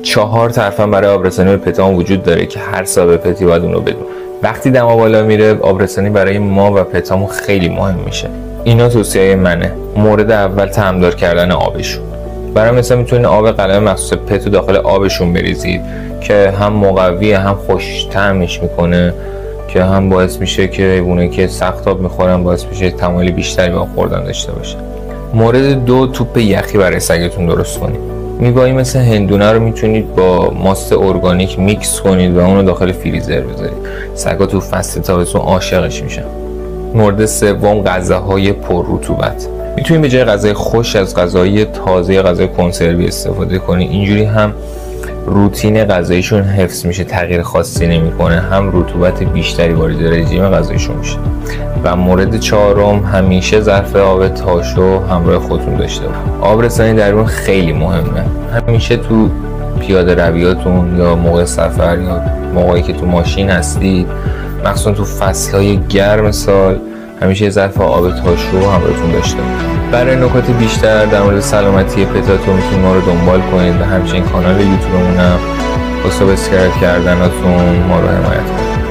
4 ترفند برای آبرسانی به پتام وجود داره که هر صاحب پتی باید اون رو بدون. وقتی دما بالا میره آبرسانی برای ما و پتامون خیلی مهم میشه. اینا توصیه منه. مورد اول طعمدار کردن آبشون. برای مثلا میتونید آب قلم مخصوص پتو داخل آبشون بریزید که هم مقویه، هم خوش طعمش میکنه، که هم باعث میشه که حیوانایی که سخت آب میخورن باعث میشه تمایل بیشتری به خوردن داشته باشه. مورد 2 توپ یخی برای سگتون درست کنید. میوه‌ای مثل هندونه رو میتونید با ماست ارگانیک میکس کنید و اون رو داخل فریزر بذارید. سگا تو فصل تابستون عاشقش میشن. مورد 3 غذاهای پر رطوبت. میتونید به جای غذای خوش از غذای تازه، غذای کنسروی استفاده کنید. اینجوری هم روتین غذاییشون حفظ میشه، تغییر خاصی نمیکنه، هم رطوبت بیشتری وارد رژیم غذاییشون میشه. و مورد 4 همیشه ظرف آب تاشو همراه خودتون داشته باشید. آب رسانی در اون خیلی مهمه. همیشه تو پیاده رویاتون یا موقع سفر یا موقعی که تو ماشین هستید، مخصوصا تو فصلهای گرم سال، همیشه ظرف آب تاشو همراهتون داشته باشید. برای نکات بیشتر در مورد سلامتی پتاتون میتونید ما رو دنبال کنید و همچنین کانال یوتیوبمون هم با سابسکرایب کردناتون ما رو حمایت کنید.